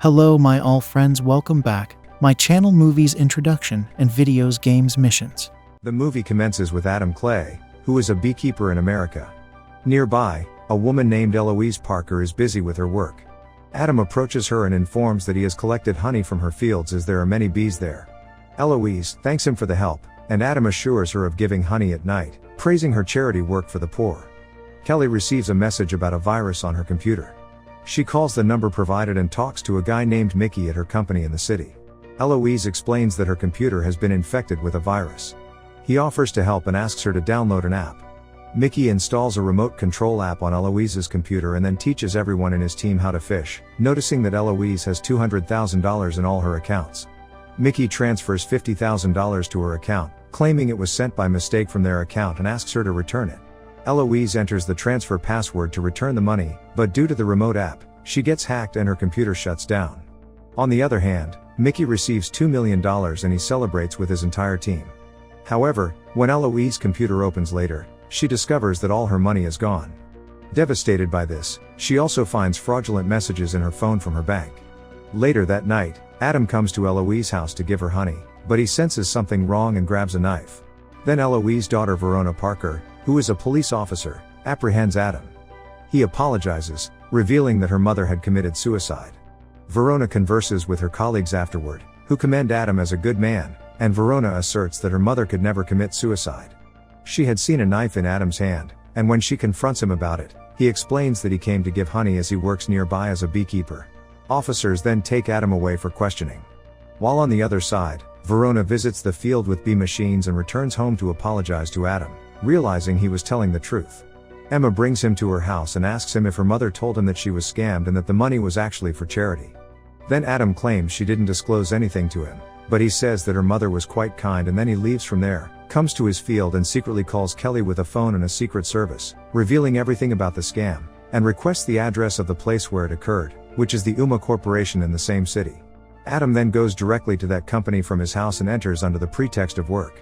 Hello my all friends, welcome back. My channel movies introduction and videos games missions. The movie commences with Adam Clay, who is a beekeeper in America. Nearby, a woman named Eloise Parker is busy with her work. Adam approaches her and informs that he has collected honey from her fields as there are many bees there. Eloise thanks him for the help, and Adam assures her of giving honey at night, praising her charity work for the poor. Kelly receives a message about a virus on her computer. She calls the number provided and talks to a guy named Mickey at her company in the city. Eloise explains that her computer has been infected with a virus. He offers to help and asks her to download an app. Mickey installs a remote control app on Eloise's computer and then teaches everyone in his team how to fish, noticing that Eloise has $200,000 in all her accounts. Mickey transfers $50,000 to her account, claiming it was sent by mistake from their account and asks her to return it. Eloise enters the transfer password to return the money, but due to the remote app, she gets hacked and her computer shuts down. On the other hand, Mickey receives $2 million and he celebrates with his entire team. However, when Eloise's computer opens later, she discovers that all her money is gone. Devastated by this, she also finds fraudulent messages in her phone from her bank. Later that night, Adam comes to Eloise's house to give her honey, but he senses something wrong and grabs a knife. Then Eloise's daughter Verona Parker, who is a police officer, apprehends Adam. He apologizes, revealing that her mother had committed suicide. Verona converses with her colleagues afterward, who commend Adam as a good man, and Verona asserts that her mother could never commit suicide. She had seen a knife in Adam's hand, and when she confronts him about it, he explains that he came to give honey as he works nearby as a beekeeper. Officers then take Adam away for questioning. While on the other side, Verona visits the field with bee machines and returns home to apologize to Adam, realizing he was telling the truth. Emma brings him to her house and asks him if her mother told him that she was scammed and that the money was actually for charity. Then Adam claims she didn't disclose anything to him, but he says that her mother was quite kind, and then he leaves from there, comes to his field and secretly calls Kelly with a phone and a secret service, revealing everything about the scam, and requests the address of the place where it occurred, which is the UMA Corporation in the same city. Adam then goes directly to that company from his house and enters under the pretext of work.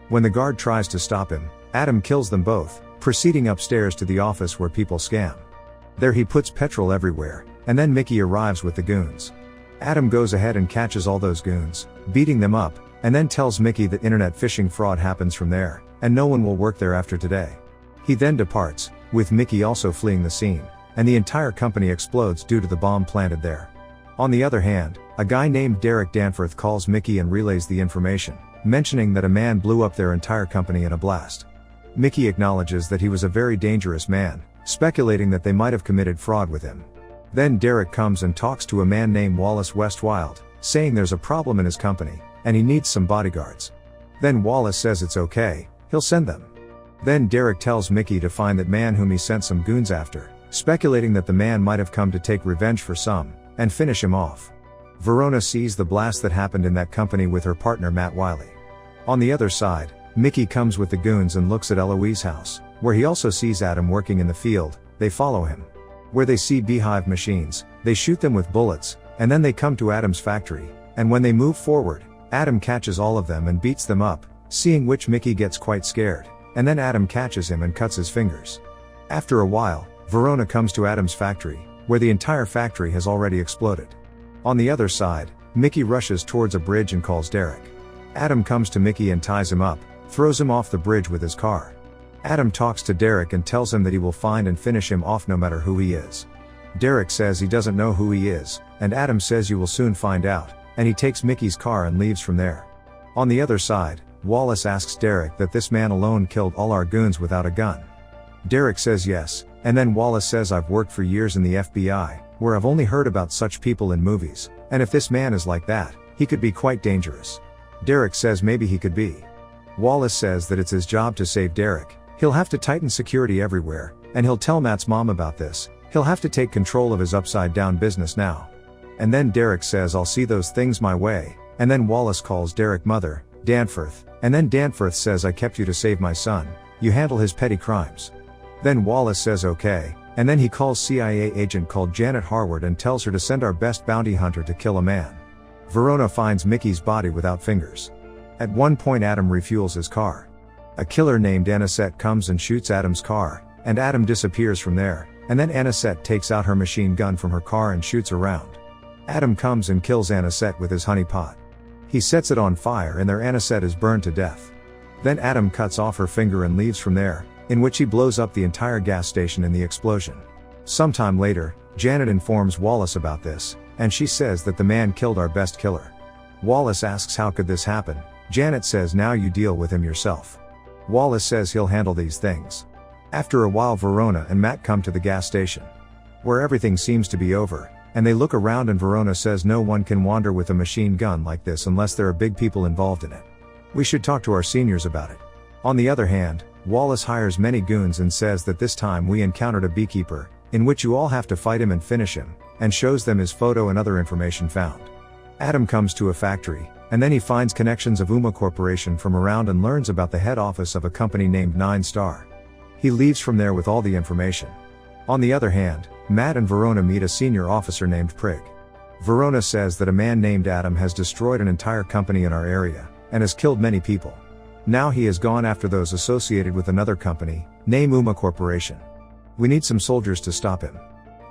When the guard tries to stop him, Adam kills them both, proceeding upstairs to the office where people scam. There he puts petrol everywhere, and then Mickey arrives with the goons. Adam goes ahead and catches all those goons, beating them up, and then tells Mickey that internet phishing fraud happens from there, and no one will work there after today. He then departs, with Mickey also fleeing the scene, and the entire company explodes due to the bomb planted there. On the other hand, a guy named Derek Danforth calls Mickey and relays the information, mentioning that a man blew up their entire company in a blast. Mickey acknowledges that he was a very dangerous man, speculating that they might have committed fraud with him. Then Derek comes and talks to a man named Wallace Westwild, saying there's a problem in his company, and he needs some bodyguards. Then Wallace says it's okay, he'll send them. Then Derek tells Mickey to find that man whom he sent some goons after, speculating that the man might have come to take revenge for some, and finish him off. Verona sees the blast that happened in that company with her partner Matt Wiley. On the other side, Mickey comes with the goons and looks at Eloise's house, where he also sees Adam working in the field. They follow him. Where they see beehive machines, they shoot them with bullets, and then they come to Adam's factory, and when they move forward, Adam catches all of them and beats them up, seeing which Mickey gets quite scared, and then Adam catches him and cuts his fingers. After a while, Verona comes to Adam's factory, where the entire factory has already exploded. On the other side, Mickey rushes towards a bridge and calls Derek. Adam comes to Mickey and ties him up, throws him off the bridge with his car. Adam talks to Derek and tells him that he will find and finish him off no matter who he is. Derek says he doesn't know who he is, and Adam says you will soon find out, and he takes Mickey's car and leaves from there. On the other side, Wallace asks Derek that this man alone killed all our goons without a gun. Derek says yes, and then Wallace says I've worked for years in the FBI, where I've only heard about such people in movies, and if this man is like that, he could be quite dangerous. Derek says maybe he could be. Wallace says that it's his job to save Derek, he'll have to tighten security everywhere, and he'll tell Matt's mom about this, he'll have to take control of his upside down business now. And then Derek says I'll see those things my way, and then Wallace calls Derek mother, Danforth, and then Danforth says I kept you to save my son, you handle his petty crimes. Then Wallace says okay, and then he calls CIA agent called Janet Harward and tells her to send our best bounty hunter to kill a man. Verona finds Mickey's body without fingers. At one point Adam refuels his car. A killer named Anisette comes and shoots Adam's car, and Adam disappears from there, and then Anisette takes out her machine gun from her car and shoots around. Adam comes and kills Anisette with his honey pot. He sets it on fire and their Anisette is burned to death. Then Adam cuts off her finger and leaves from there, in which he blows up the entire gas station in the explosion. Sometime later, Janet informs Wallace about this, and she says that the man killed our best killer. Wallace asks how could this happen. Janet says now you deal with him yourself. Wallace says he'll handle these things. After a while Verona and Matt come to the gas station, where everything seems to be over, and they look around and Verona says no one can wander with a machine gun like this unless there are big people involved in it. We should talk to our seniors about it. On the other hand, Wallace hires many goons and says that this time we encountered a beekeeper, in which you all have to fight him and finish him, and shows them his photo and other information found. Adam comes to a factory, and then he finds connections of Uma Corporation from around and learns about the head office of a company named 9 Star. He leaves from there with all the information. On the other hand, Matt and Verona meet a senior officer named Prig. Verona says that a man named Adam has destroyed an entire company in our area, and has killed many people. Now he has gone after those associated with another company, named Uma Corporation. We need some soldiers to stop him.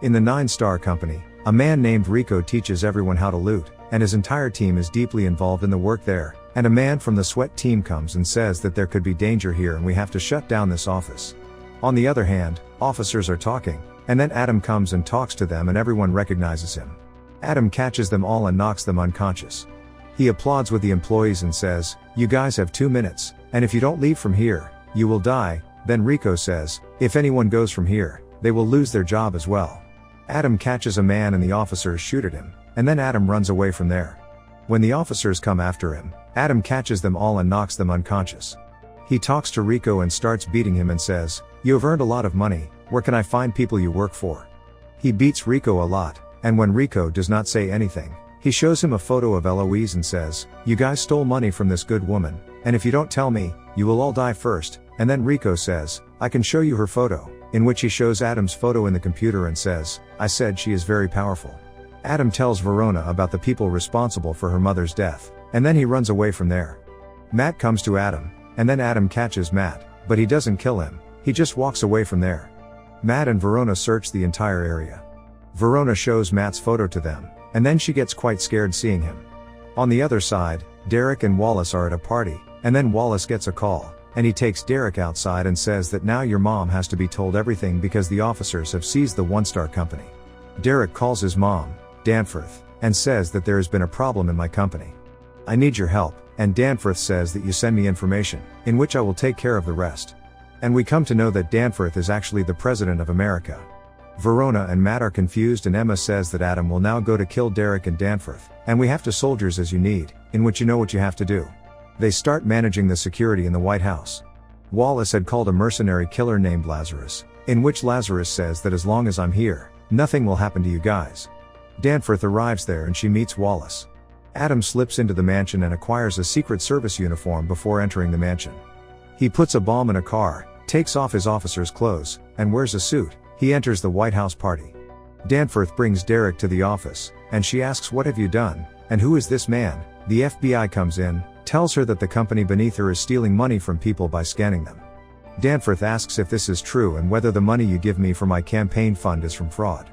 In the 9 Star company, a man named Rico teaches everyone how to loot, and his entire team is deeply involved in the work there, and a man from the Sweat team comes and says that there could be danger here and we have to shut down this office. On the other hand, officers are talking, and then Adam comes and talks to them and everyone recognizes him. Adam catches them all and knocks them unconscious. He applauds with the employees and says, "You guys have 2 minutes, and if you don't leave from here, you will die." Then Rico says, "If anyone goes from here, they will lose their job as well." Adam catches a man and the officers shoot at him, and then Adam runs away from there. When the officers come after him, Adam catches them all and knocks them unconscious. He talks to Rico and starts beating him and says, "You have earned a lot of money, where can I find people you work for?" He beats Rico a lot, and when Rico does not say anything, he shows him a photo of Eloise and says, "You guys stole money from this good woman, and if you don't tell me, you will all die first." And then Rico says, "I can show you her photo," in which he shows Adam's photo in the computer and says, "I said she is very powerful." Adam tells Verona about the people responsible for her mother's death, and then he runs away from there. Matt comes to Adam, and then Adam catches Matt, but he doesn't kill him, he just walks away from there. Matt and Verona search the entire area. Verona shows Matt's photo to them, and then she gets quite scared seeing him. On the other side, Derek and Wallace are at a party, and then Wallace gets a call, and he takes Derek outside and says that now your mom has to be told everything because the officers have seized the 1 Star company. Derek calls his mom, Danforth, and says that there has been a problem in my company. "I need your help," and Danforth says that you send me information, in which I will take care of the rest. And we come to know that Danforth is actually the President of America. Verona and Matt are confused and Emma says that Adam will now go to kill Derek and Danforth, and we have to soldiers as you need, in which you know what you have to do. They start managing the security in the White House. Wallace had called a mercenary killer named Lazarus, in which Lazarus says that as long as I'm here, nothing will happen to you guys. Danforth arrives there and she meets Wallace. Adam slips into the mansion and acquires a Secret Service uniform before entering the mansion. He puts a bomb in a car, takes off his officer's clothes, and wears a suit. He enters the White House party. Danforth brings Derek to the office, and she asks, "What have you done, and who is this man?" The FBI comes in, tells her that the company beneath her is stealing money from people by scanning them. Danforth asks if this is true and whether the money you give me for my campaign fund is from fraud.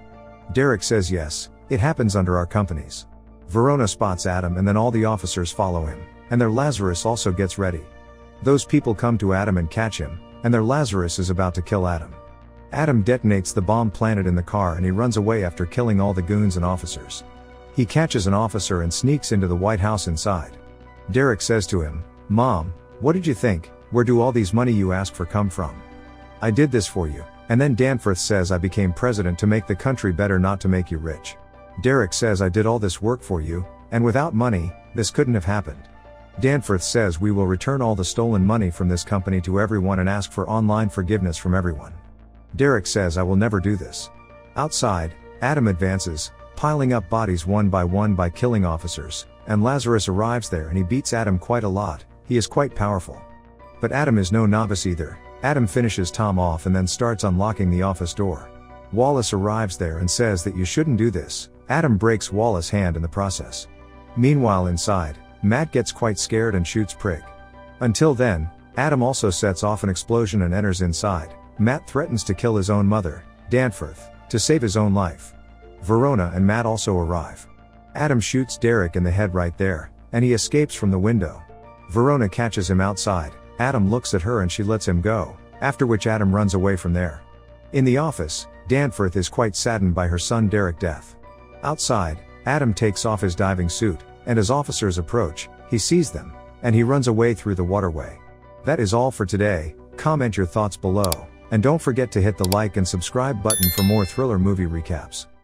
Derek says yes, it happens under our companies. Verona spots Adam and then all the officers follow him, and their Lazarus also gets ready. Those people come to Adam and catch him, and their Lazarus is about to kill Adam. Adam detonates the bomb planted in the car and he runs away after killing all the goons and officers. He catches an officer and sneaks into the White House inside. Derek says to him, "Mom, what did you think? Where do all these money you asked for come from? I did this for you." And then Danforth says, "I became president to make the country better, not to make you rich." Derek says, "I did all this work for you, and without money, this couldn't have happened." Danforth says, "We will return all the stolen money from this company to everyone and ask for online forgiveness from everyone." Derek says, "I will never do this." Outside, Adam advances, piling up bodies one by killing officers, and Lazarus arrives there and he beats Adam quite a lot. He is quite powerful. But Adam is no novice either. Adam finishes Tom off and then starts unlocking the office door. Wallace arrives there and says that you shouldn't do this. Adam breaks Wallace's hand in the process. Meanwhile inside, Matt gets quite scared and shoots Prig. Until then, Adam also sets off an explosion and enters inside. Matt threatens to kill his own mother, Danforth, to save his own life. Verona and Matt also arrive. Adam shoots Derek in the head right there, and he escapes from the window. Verona catches him outside. Adam looks at her and she lets him go, after which Adam runs away from there. In the office, Danforth is quite saddened by her son Derek's death. Outside, Adam takes off his diving suit, and as officers approach, he sees them, and he runs away through the waterway. That is all for today. Comment your thoughts below, and don't forget to hit the like and subscribe button for more thriller movie recaps.